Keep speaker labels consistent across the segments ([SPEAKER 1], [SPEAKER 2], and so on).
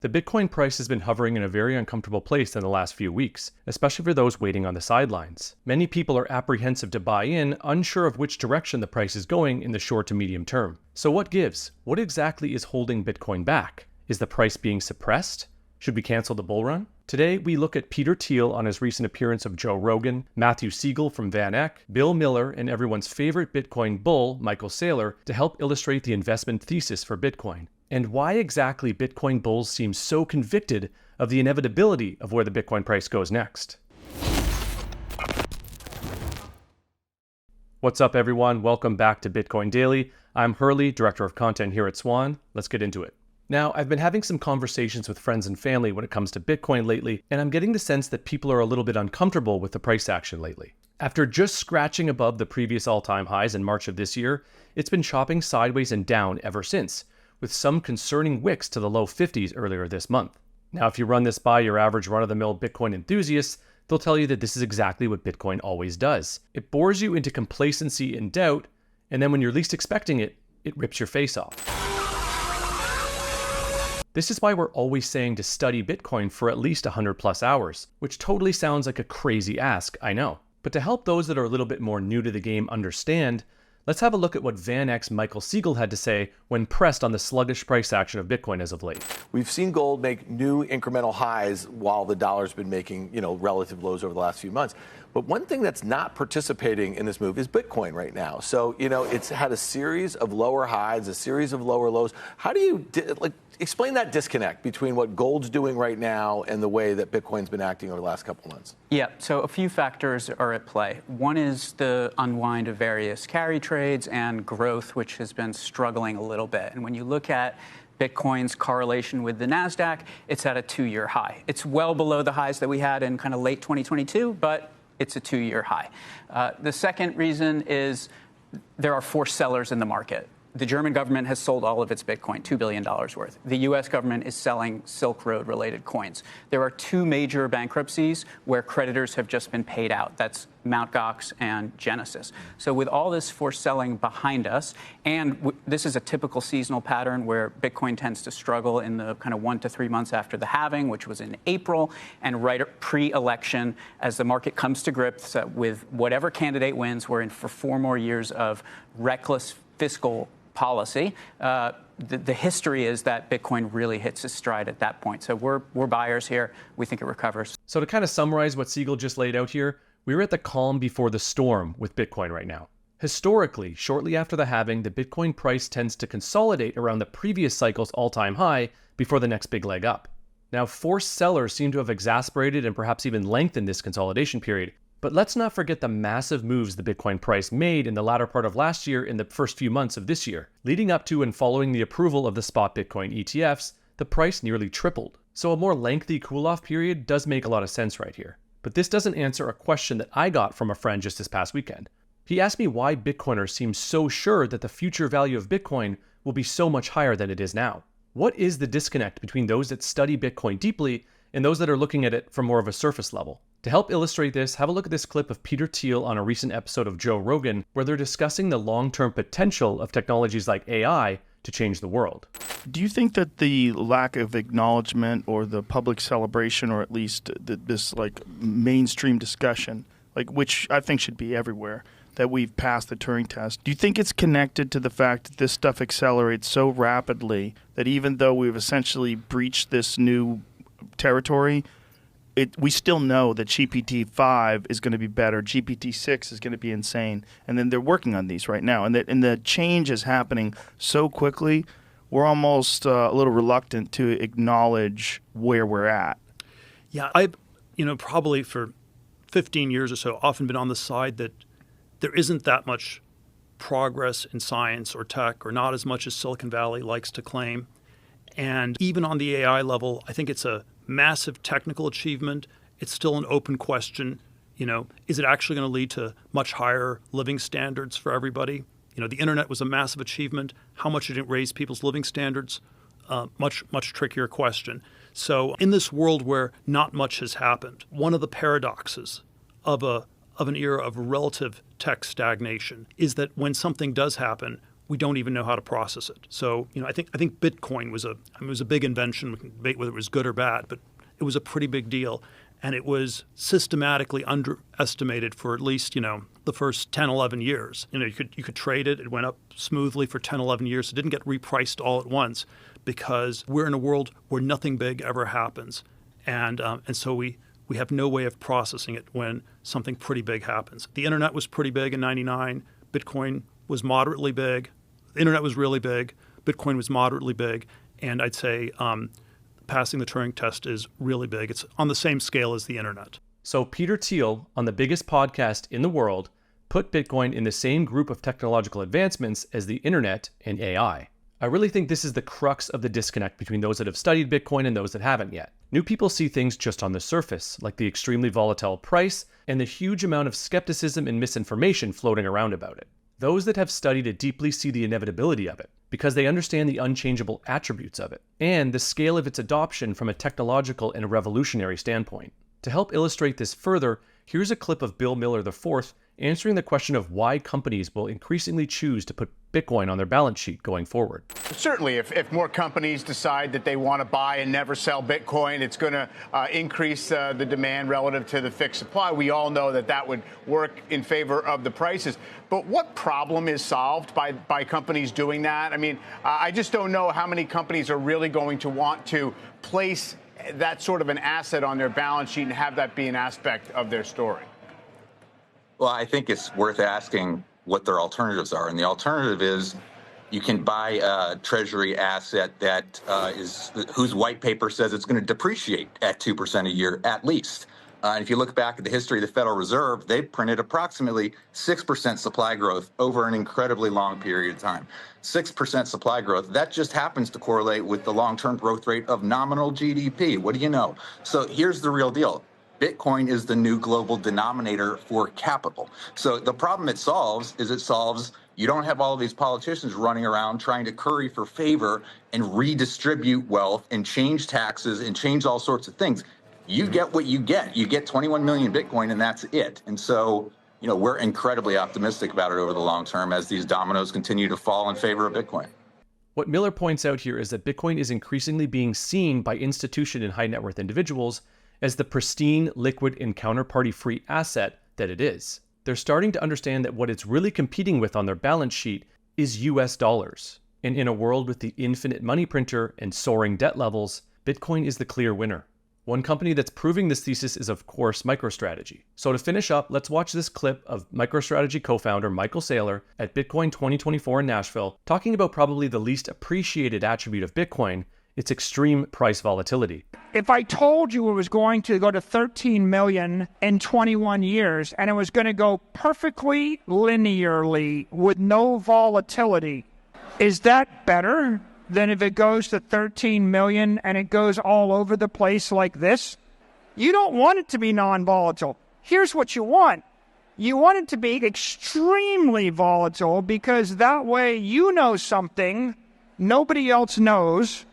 [SPEAKER 1] The Bitcoin price has been hovering in a very uncomfortable place in the last few weeks, especially for those waiting on the sidelines. Many people are apprehensive to buy in, unsure of which direction the price is going in the short to medium term. So what gives? What exactly is holding Bitcoin back? Is the price being suppressed? Should we cancel the bull run? Today, we look at Peter Thiel on his recent appearance of Joe Rogan, Matthew Siegel from Van Eck, Bill Miller, and everyone's favorite Bitcoin bull, Michael Saylor, to help illustrate the investment thesis for Bitcoin, and why exactly Bitcoin bulls seem so convicted of the inevitability of where the Bitcoin price goes next. What's up, everyone? Welcome back to Bitcoin Daily. I'm Hurley, Director of Content here at Swan. Let's get into it. Now, I've been having some conversations with friends and family when it comes to Bitcoin lately, and I'm getting the sense that people are a little bit uncomfortable with the price action lately. After just scratching above the previous all-time highs in March of this year, it's been chopping sideways and down ever since, with some concerning wicks to the low 50s earlier this month. Now, if you run this by your average run-of-the-mill Bitcoin enthusiasts, they'll tell you that this is exactly what Bitcoin always does. It bores you into complacency and doubt, and then when you're least expecting it, it rips your face off. This is why we're always saying to study Bitcoin for at least 100 plus hours, which totally sounds like a crazy ask, I know. But to help those that are a little bit more new to the game understand, let's have a look at what Van Eck's Michael Siegel had to say when pressed on the sluggish price action of Bitcoin as of late.
[SPEAKER 2] We've seen gold make new incremental highs while the dollar's been making, relative lows over the last few months. But one thing that's not participating in this move is Bitcoin right now. So, it's had a series of lower highs, a series of lower lows. How do you explain that disconnect between what gold's doing right now and the way that Bitcoin's been acting over the last couple of months?
[SPEAKER 3] Yeah, so a few factors are at play. One is the unwind of various carry trades and growth, which has been struggling a little bit. And when you look at Bitcoin's correlation with the NASDAQ, it's at a 2-year high. It's well below the highs that we had in kind of late 2022, but it's a 2-year high. The second reason is there are forced sellers in the market. The German government has sold all of its Bitcoin, $2 billion worth. The U.S. government is selling Silk Road-related coins. There are 2 major bankruptcies where creditors have just been paid out. That's Mt. Gox and Genesis. So with all this forced selling behind us, and this is a typical seasonal pattern where Bitcoin tends to struggle in the kind of 1 to 3 months after the halving, which was in April, and right pre-election, as the market comes to grips with whatever candidate wins, we're in for 4 more years of reckless fiscal policy. The history is that Bitcoin really hits its stride at that point. So we're buyers here. We think it recovers.
[SPEAKER 1] So to kind of summarize what Siegel just laid out here, we're at the calm before the storm with Bitcoin right now. Historically, shortly after the halving, the Bitcoin price tends to consolidate around the previous cycle's all-time high before the next big leg up. Now, forced sellers seem to have exacerbated and perhaps even lengthened this consolidation period. But let's not forget the massive moves the Bitcoin price made in the latter part of last year and the first few months of this year. Leading up to and following the approval of the spot Bitcoin ETFs, the price nearly tripled. So a more lengthy cool-off period does make a lot of sense right here. But this doesn't answer a question that I got from a friend just this past weekend. He asked me why Bitcoiners seem so sure that the future value of Bitcoin will be so much higher than it is now. What is the disconnect between those that study Bitcoin deeply and those that are looking at it from more of a surface level? To help illustrate this, have a look at this clip of Peter Thiel on a recent episode of Joe Rogan, where they're discussing the long-term potential of technologies like AI to change the world.
[SPEAKER 4] Do you think that the lack of acknowledgement or the public celebration, or at least this mainstream discussion, which I think should be everywhere, that we've passed the Turing test, do you think it's connected to the fact that this stuff accelerates so rapidly that even though we've essentially breached this new territory, we still know that GPT-5 is going to be better, GPT-6 is going to be insane, and then they're working on these right now, and the change is happening so quickly, we're almost a little reluctant to acknowledge where we're at.
[SPEAKER 5] Yeah, I've, probably for 15 years or so, often been on the side that there isn't that much progress in science or tech, or not as much as Silicon Valley likes to claim. And even on the AI level, I think it's a massive technical achievement. It's still an open question. Is it actually going to lead to much higher living standards for everybody? The internet was a massive achievement. How much did it raise people's living standards? Much trickier question. So in this world where not much has happened, one of the paradoxes of an era of relative tech stagnation is that when something does happen, we don't even know how to process it. So, I think Bitcoin was a big invention. We can debate whether it was good or bad, but it was a pretty big deal. And it was systematically underestimated for at least, the first 10, 11 years. You could trade it. It went up smoothly for 10, 11 years. It didn't get repriced all at once because we're in a world where nothing big ever happens. And so we have no way of processing it when something pretty big happens. The internet was pretty big in 99. Bitcoin was moderately big. The internet was really big. Bitcoin was moderately big. And I'd say passing the Turing test is really big. It's on the same scale as the internet.
[SPEAKER 1] So Peter Thiel, on the biggest podcast in the world, put Bitcoin in the same group of technological advancements as the internet and AI. I really think this is the crux of the disconnect between those that have studied Bitcoin and those that haven't yet. New people see things just on the surface, like the extremely volatile price and the huge amount of skepticism and misinformation floating around about it. Those that have studied it deeply see the inevitability of it, because they understand the unchangeable attributes of it, and the scale of its adoption from a technological and a revolutionary standpoint. To help illustrate this further, here's a clip of Bill Miller IV answering the question of why companies will increasingly choose to put Bitcoin on their balance sheet going forward.
[SPEAKER 6] Certainly, if more companies decide that they want to buy and never sell Bitcoin, it's going to increase the demand relative to the fixed supply. We all know that would work in favor of the prices. But what problem is solved by companies doing that? I mean, I just don't know how many companies are really going to want to place that sort of an asset on their balance sheet and have that be an aspect of their story.
[SPEAKER 7] Well, I think it's worth asking what their alternatives are. And the alternative is you can buy a Treasury asset that whose white paper says it's going to depreciate at 2% a year at least. And if you look back at the history of the Federal Reserve, they printed approximately 6% supply growth over an incredibly long period of time. 6% supply growth, that just happens to correlate with the long-term growth rate of nominal GDP. What do you know? So here's the real deal. Bitcoin is the new global denominator for capital. So the problem it solves you don't have all of these politicians running around trying to curry for favor and redistribute wealth and change taxes and change all sorts of things. You get what you get. You get 21 million Bitcoin and that's it. And so, we're incredibly optimistic about it over the long term as these dominoes continue to fall in favor of Bitcoin.
[SPEAKER 1] What Miller points out here is that Bitcoin is increasingly being seen by institution and high net worth individuals as the pristine, liquid, and counterparty-free asset that it is. They're starting to understand that what it's really competing with on their balance sheet is US dollars. And in a world with the infinite money printer and soaring debt levels, Bitcoin is the clear winner. One company that's proving this thesis is, of course, MicroStrategy. So to finish up, let's watch this clip of MicroStrategy co-founder Michael Saylor at Bitcoin 2024 in Nashville, talking about probably the least appreciated attribute of Bitcoin, its extreme price volatility.
[SPEAKER 8] If I told you it was going to go to 13 million in 21 years and it was going to go perfectly linearly with no volatility, is that better than if it goes to 13 million and it goes all over the place like this? You don't want it to be non-volatile. Here's what you want. You want it to be extremely volatile because that way you know something nobody else knows.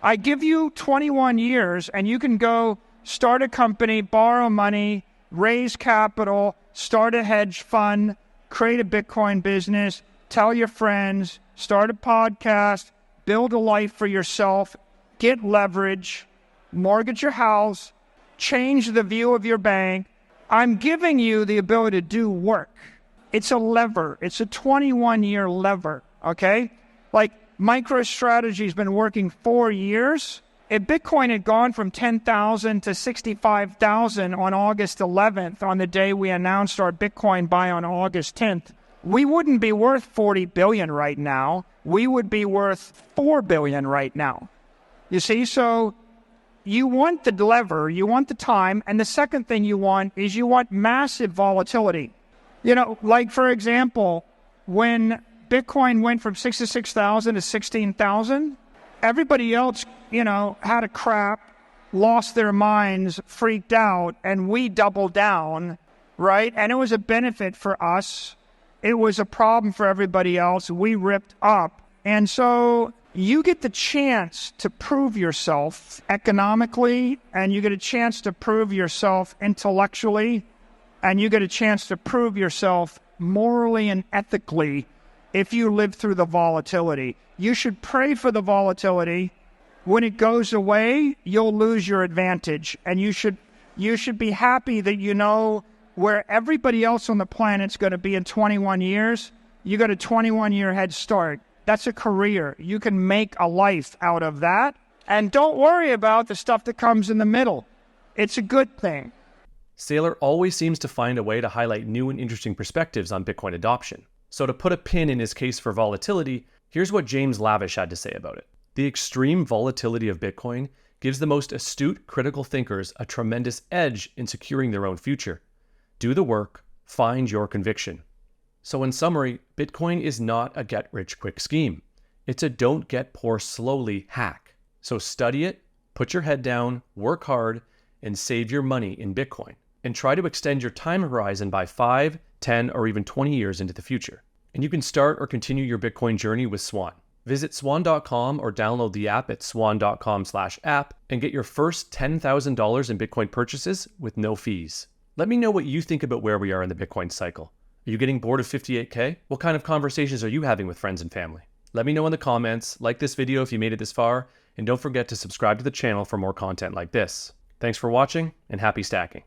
[SPEAKER 8] I give you 21 years and you can go start a company, borrow money, raise capital, start a hedge fund, create a Bitcoin business, tell your friends, start a podcast, build a life for yourself, get leverage, mortgage your house, change the view of your bank. I'm giving you the ability to do work. It's a lever. It's a 21-year lever, okay? Like MicroStrategy has been working 4 years. If Bitcoin had gone from 10,000 to 65,000 on August 11th, on the day we announced our Bitcoin buy on August 10th, we wouldn't be worth 40 billion right now. We would be worth 4 billion right now. You see, so you want the lever, you want the time, and the second thing you want is you want massive volatility. Like for example, when Bitcoin went from 66,000 to 16,000, everybody else, had a crap, lost their minds, freaked out, and we doubled down, right? And it was a benefit for us. It was a problem for everybody else. We ripped up. And so you get the chance to prove yourself economically, and you get a chance to prove yourself intellectually, and you get a chance to prove yourself morally and ethically if you live through the volatility. You should pray for the volatility. When it goes away, you'll lose your advantage. And you should be happy that you know where everybody else on the planet's going to be in 21 years. You got a 21-year head start. That's a career. You can make a life out of that. And don't worry about the stuff that comes in the middle. It's a good thing.
[SPEAKER 1] Saylor always seems to find a way to highlight new and interesting perspectives on Bitcoin adoption. So to put a pin in his case for volatility, here's what James Lavish had to say about it. The extreme volatility of Bitcoin gives the most astute critical thinkers a tremendous edge in securing their own future. Do the work, find your conviction. So in summary, Bitcoin is not a get-rich-quick scheme. It's a don't-get-poor-slowly hack. So study it, put your head down, work hard, and save your money in Bitcoin. And try to extend your time horizon by 5, 10, or even 20 years into the future. And you can start or continue your Bitcoin journey with Swan. Visit swan.com or download the app at swan.com/app and get your first $10,000 in Bitcoin purchases with no fees. Let me know what you think about where we are in the Bitcoin cycle. Are you getting bored of 58K? What kind of conversations are you having with friends and family? Let me know in the comments, like this video if you made it this far, and don't forget to subscribe to the channel for more content like this. Thanks for watching, and happy stacking.